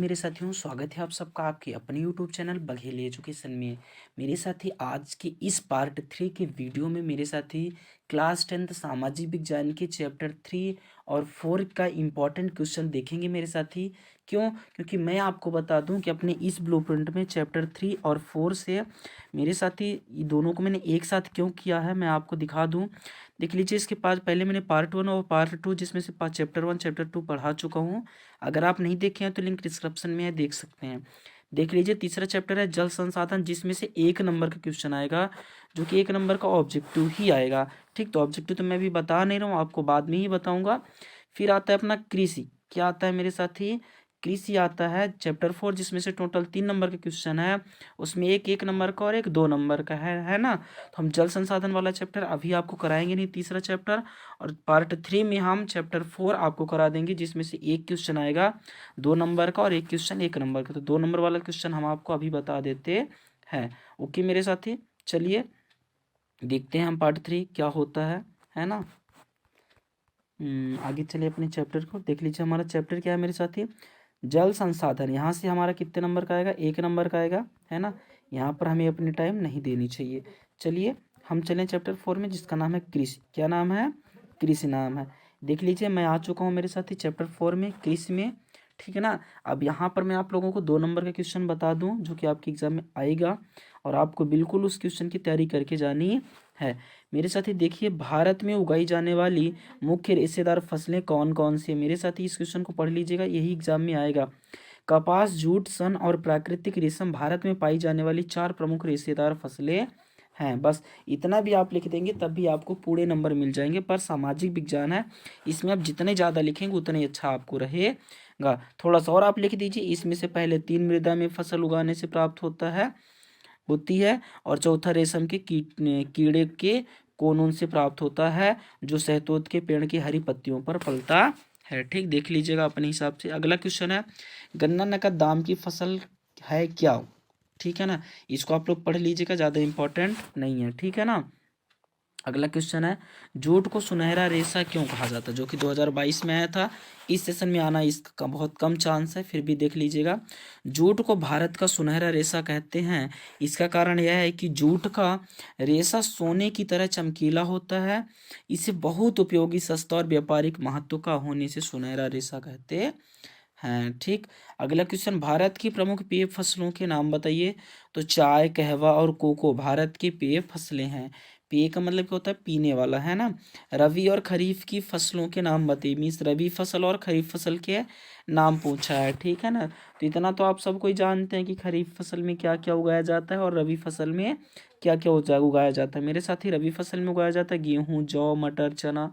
मेरे साथियों, स्वागत है आप सबका आपके अपने यूट्यूब चैनल बघेली एजुकेशन में। मेरे साथी आज के इस पार्ट 3 के वीडियो में मेरे साथी क्लास 10th सामाजिक विज्ञान के चैप्टर 3 और 4 का इम्पॉर्टेंट क्वेश्चन देखेंगे मेरे साथी। क्यों? क्योंकि मैं आपको बता दूं कि अपने इस ब्लूप्रिंट में चैप्टर 3 और 4 से मेरे साथी ये दोनों को मैंने एक साथ क्यों किया है मैं आपको दिखा दूं। देख लीजिए, इसके पास पहले मैंने पार्ट 1 और पार्ट 2 जिसमें से चैप्टर 1 चैप्टर 2 पढ़ा चुका हूँ। अगर आप नहीं देखे हैं तो लिंक डिस्क्रिप्शन में है, देख सकते हैं। देख लीजिए, तीसरा चैप्टर है जल संसाधन, जिसमें से 1 नंबर का क्वेश्चन आएगा, जो कि 1 नंबर का ऑब्जेक्टिव ही आएगा। ठीक, तो ऑब्जेक्टिव तो मैं भी बता नहीं रहा हूँ, आपको बाद में ही बताऊंगा। फिर आता है अपना कृषि। क्या आता है मेरे साथी? कृषि आता है चैप्टर 4, जिसमें से टोटल 3 नंबर का क्वेश्चन है। उसमें एक 1 नंबर का और एक 2 नंबर का है ना। तो हम जल संसाधन वाला चैप्टर अभी आपको कराएंगे नहीं, तीसरा चैप्टर। और पार्ट 3 में हम चैप्टर 4 आपको करा देंगे, जिसमें से एक क्वेश्चन आएगा 2 नंबर का और एक क्वेश्चन 1 नंबर का। तो 2 नंबर वाला क्वेश्चन हम आपको अभी बता देते हैं। ओके मेरे साथी, चलिए देखते हैं हम पार्ट 3 क्या होता है ना। आगे चलिए अपने चैप्टर को देख लीजिए। हमारा चैप्टर क्या है मेरे साथी? जल संसाधन। यहाँ से हमारा कितने नंबर का आएगा? 1 नंबर का आएगा, है ना। यहाँ पर हमें अपनी टाइम नहीं देनी चाहिए। चलिए हम चलें चैप्टर 4 में, जिसका नाम है कृषि। क्या नाम है? कृषि नाम है। देख लीजिए, मैं आ चुका हूँ मेरे साथी चैप्टर 4 में, कृषि में। ठीक है ना। अब यहाँ पर मैं आप लोगों को 2 नंबर का क्वेश्चन बता दूँ, जो कि आपके एग्जाम में आएगा, और आपको बिल्कुल उस क्वेश्चन की तैयारी करके जानी है मेरे साथी। देखिए, भारत में उगाई जाने वाली मुख्य रेशेदार फसलें कौन कौन सी है? मेरे साथी इस क्वेश्चन को पढ़ लीजिएगा, यही एग्जाम में आएगा। कपास, जूट, सन और प्राकृतिक रेशम भारत में पाई जाने वाली 4 प्रमुख रेशेदार फसलें हैं। बस इतना भी आप लिख देंगे तब भी आपको पूरे नंबर मिल जाएंगे। पर सामाजिक विज्ञान है, इसमें आप जितने ज़्यादा लिखेंगे उतने ही अच्छा आपको रहेगा। थोड़ा सा और आप लिख दीजिए, इसमें से पहले 3 मृदा में फसल उगाने से प्राप्त होती है, और चौथा रेशम के कीड़े के कोनून से प्राप्त होता है, जो शहतूत के पेड़ की हरी पत्तियों पर पलता है। ठीक, देख लीजिएगा अपने हिसाब से। अगला क्वेश्चन है, गन्ना नकद दाम की फसल है क्या? ठीक है ना, इसको आप लोग पढ़ लीजिएगा, ज़्यादा इंपॉर्टेंट नहीं है। ठीक है ना। अगला क्वेश्चन है, जूट को सुनहरा रेशा क्यों कहा जाता है? जो कि 2022 में आया था। इस सेशन में आना इसका बहुत कम चांस है, फिर भी देख लीजिएगा। जूट को भारत का सुनहरा रेशा कहते हैं। इसका कारण यह है कि जूट का रेशा सोने की तरह चमकीला होता है। इसे बहुत उपयोगी, सस्ता और व्यापारिक महत्व का होने से सुनहरा रेशा कहते हैं। ठीक, अगला क्वेश्चन, भारत की प्रमुख पेय फसलों के नाम बताइए। तो चाय, कहवा और कोको भारत की पेय फसलें हैं। पेय का मतलब क्या होता है? पीने वाला, है ना। रबी और खरीफ की फसलों के नाम बताइए। मीन्स रबी फसल और खरीफ फसल के नाम पूछा है। ठीक है ना। तो इतना तो आप सबको ही जानते हैं कि खरीफ फसल में क्या क्या उगाया जाता है और रबी फसल में क्या क्या उगाया जाता है। मेरे साथ ही रबी फसल में उगाया जाता है गेहूँ, जौ, मटर, चना,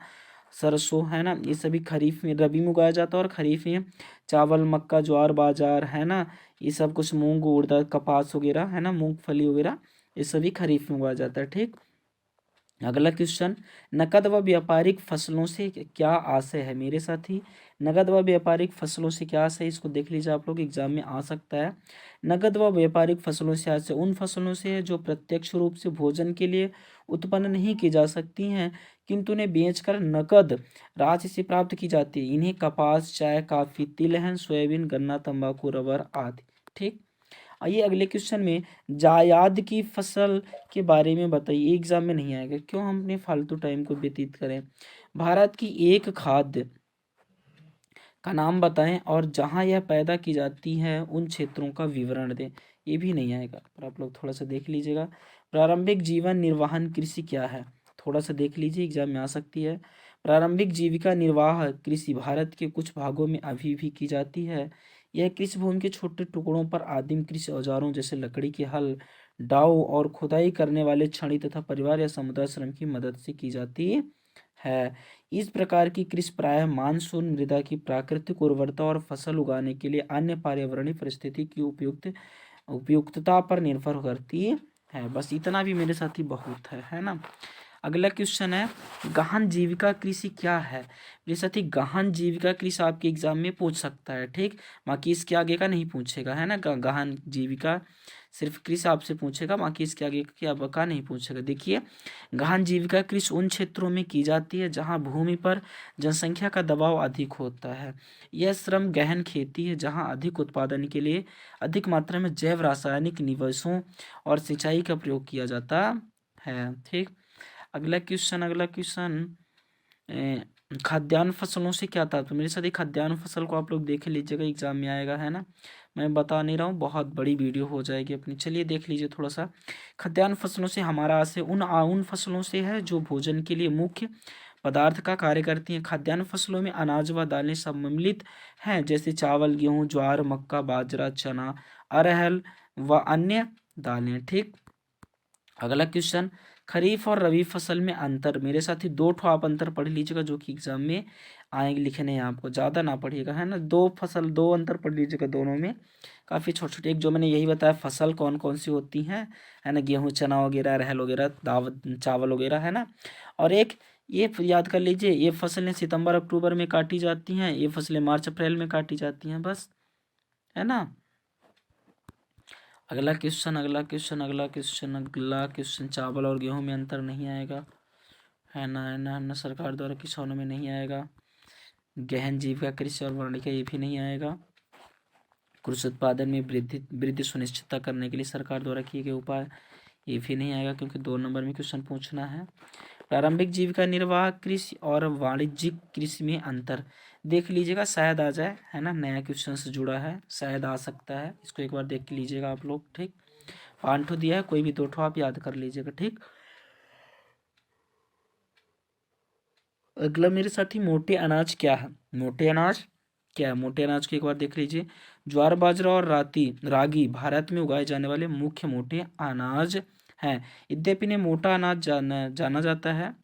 सरसों, है ना। ये सभी खरीफ में, रबी में उगाया जाता है, और खरीफ में चावल, मक्का, ज्वार, बाजार, है ना। ये सब कुछ मूंग, उड़द, कपास वगैरह, है ना, मूंगफली वगैरह, ये सभी खरीफ में उगाया जाता है। ठीक, अगला क्वेश्चन, नकद व व्यापारिक फसलों से क्या आशय है? मेरे साथी, नकद व व्यापारिक फसलों से क्या आशय है, इसको देख लीजिए, आप लोग एग्जाम में आ सकता है। नकद व व्यापारिक फसलों से आशय उन फसलों से है जो प्रत्यक्ष रूप से भोजन के लिए उत्पन्न नहीं की जा सकती हैं, किंतु उन्हें बेचकर नकद राशि से प्राप्त की जाती है। इन्हें कपास, चाय, कॉफी, तिलहन, सोयाबीन, गन्ना, तंबाकू, रबर आदि। ठीक, आइए अगले क्वेश्चन में, जायद की फसल के बारे में बताइए। एग्जाम में नहीं आएगा, क्यों हम अपने फालतू टाइम को व्यतीत करें। भारत की एक खाद्य का नाम बताएं और जहां यह पैदा की जाती है उन क्षेत्रों का विवरण दें। ये भी नहीं आएगा, पर आप लोग थोड़ा सा देख लीजिएगा। प्रारंभिक जीवन निर्वाहन कृषि क्या है? थोड़ा सा देख लीजिए, एग्जाम में आ सकती है। प्रारंभिक जीविका निर्वाह कृषि भारत के कुछ भागों में अभी भी की जाती है। यह कृषि भूमि के छोटे टुकड़ों पर आदिम कृषि औजारों जैसे लकड़ी के हल, डाऊ और खुदाई करने वाले छड़ी तथा परिवार या समुदाय श्रम की मदद से की जाती है। इस प्रकार की कृषि प्रायः मानसून, मृदा की प्राकृतिक उर्वरता और फसल उगाने के लिए अन्य पर्यावरणीय परिस्थिति की उपयुक्तता पर निर्भर करती है। बस इतना भी मेरे साथ ही बहुत है ना। अगला क्वेश्चन है गहन जीविका कृषि क्या है। मेरे साथी गहन जीविका कृषि आपके एग्जाम में पूछ सकता है, ठीक, बाकी इसके आगे का नहीं पूछेगा, है ना। गहन जीविका सिर्फ कृषि आपसे पूछेगा, बाकी इसके आगे का नहीं पूछेगा। देखिए, गहन जीविका कृषि उन क्षेत्रों में की जाती है जहां भूमि पर जनसंख्या का दबाव अधिक होता है। यह श्रम गहन खेती है जहां अधिक उत्पादन के लिए अधिक मात्रा में जैव रासायनिक निवेशों और सिंचाई का प्रयोग किया जाता है, ठीक। अगला क्वेश्चन खाद्यान्न फसलों से क्या था। तो मेरे साथ ही खाद्यान्न फसल को आप लोग देख लीजिएगा, एग्जाम में आएगा, है ना। मैं बता नहीं रहा हूँ, बहुत बड़ी वीडियो हो जाएगी अपनी। चलिए देख लीजिए थोड़ा सा। खाद्यान्न फसलों से हमारा आशय उन फसलों से है जो भोजन के लिए मुख्य पदार्थ का कार्य करती हैं। खाद्यान्न फसलों में अनाज व दालें सम्मिलित हैं, जैसे चावल, गेहूं, ज्वार, मक्का, बाजरा, चना, अरहर व अन्य दालें, ठीक। अगला क्वेश्चन खरीफ और रबी फसल में अंतर। मेरे साथ ही दो ठो आप अंतर पढ़ लीजिएगा जो कि एग्जाम में आएंगे, लिखने हैं आपको, ज़्यादा ना पढ़िएगा, है ना। दो अंतर पढ़ लीजिएगा, दोनों में काफ़ी छोटे छोटे। एक जो मैंने यही बताया फसल कौन कौन सी होती हैं, है ना, गेहूँ, चना वगैरह, अरहर वगैरह, दावत, चावल वगैरह, है ना। और एक ये याद कर लीजिए, ये फसलें सितंबर अक्टूबर में काटी जाती हैं, ये फसलें मार्च अप्रैल में काटी जाती हैं, बस, है ना। अगला क्वेश्चन चावल और गेहूं में अंतर नहीं आएगा, है ना, सरकार द्वारा किसानों में नहीं आएगा। गहन जीविका कृषि और वानिकी ये भी नहीं आएगा। कृषि उत्पादन में वृद्धि सुनिश्चित करने के लिए सरकार द्वारा किए गए उपाय, ये भी नहीं आएगा, क्योंकि 2 नंबर में क्वेश्चन पूछना है। प्रारंभिक जीविका निर्वाह कृषि और वाणिज्यिक कृषि में अंतर देख लीजिएगा, शायद आ जाए, है ना, नया क्वेश्चन से जुड़ा है, शायद आ सकता है, इसको एक बार देख लीजिएगा आप लोग, ठीक। 5 ठो दिया है, कोई भी 2 ठो आप याद कर लीजिएगा, ठीक। अगला मेरे साथी मोटे अनाज क्या है। मोटे अनाज क्या है, मोटे अनाज को एक बार देख लीजिए। ज्वार, बाजरा और रागी भारत में उगाए जाने वाले मुख्य मोटे अनाज हैं। यद्यपि इन्हें मोटा अनाज जाना जाता है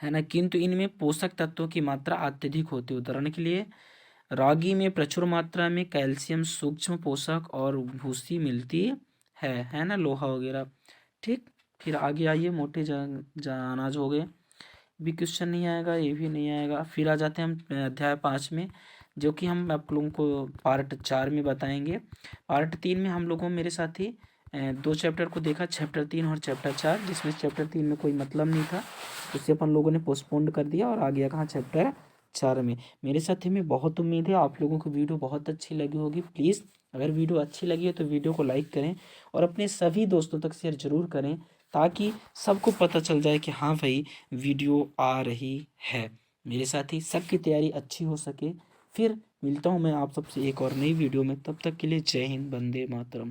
ना, किंतु इनमें पोषक तत्वों की मात्रा अत्यधिक होती है। उदाहरण के लिए रागी में प्रचुर मात्रा में कैल्शियम, सूक्ष्म पोषक और भूसी मिलती है ना, लोहा वगैरह, ठीक। फिर आगे आइए, मोटे अनाज हो गए, भी क्वेश्चन नहीं आएगा, ये भी नहीं आएगा। फिर आ जाते हैं हम अध्याय 5 में, जो कि हम आप लोगों को पार्ट 4 में बताएंगे। पार्ट 3 में हम लोगों मेरे साथी 2 चैप्टर को देखा, चैप्टर 3 और चैप्टर 4, जिसमें चैप्टर 3 में कोई मतलब नहीं था, उसे अपन लोगों ने पोस्टपोन्ड कर दिया और आ गया कहाँ, चैप्टर 4 में। मेरे साथी में बहुत उम्मीद है आप लोगों को वीडियो बहुत अच्छी लगी होगी। प्लीज़ अगर वीडियो अच्छी लगी है तो वीडियो को लाइक करें और अपने सभी दोस्तों तक शेयर जरूर करें, ताकि सबको पता चल जाए कि हाँ भाई वीडियो आ रही है। मेरे साथ ही सबकी तैयारी अच्छी हो सके। फिर मिलता हूँ मैं आप सबसे एक और नई वीडियो में, तब तक के लिए जय हिंद, वंदे मातरम।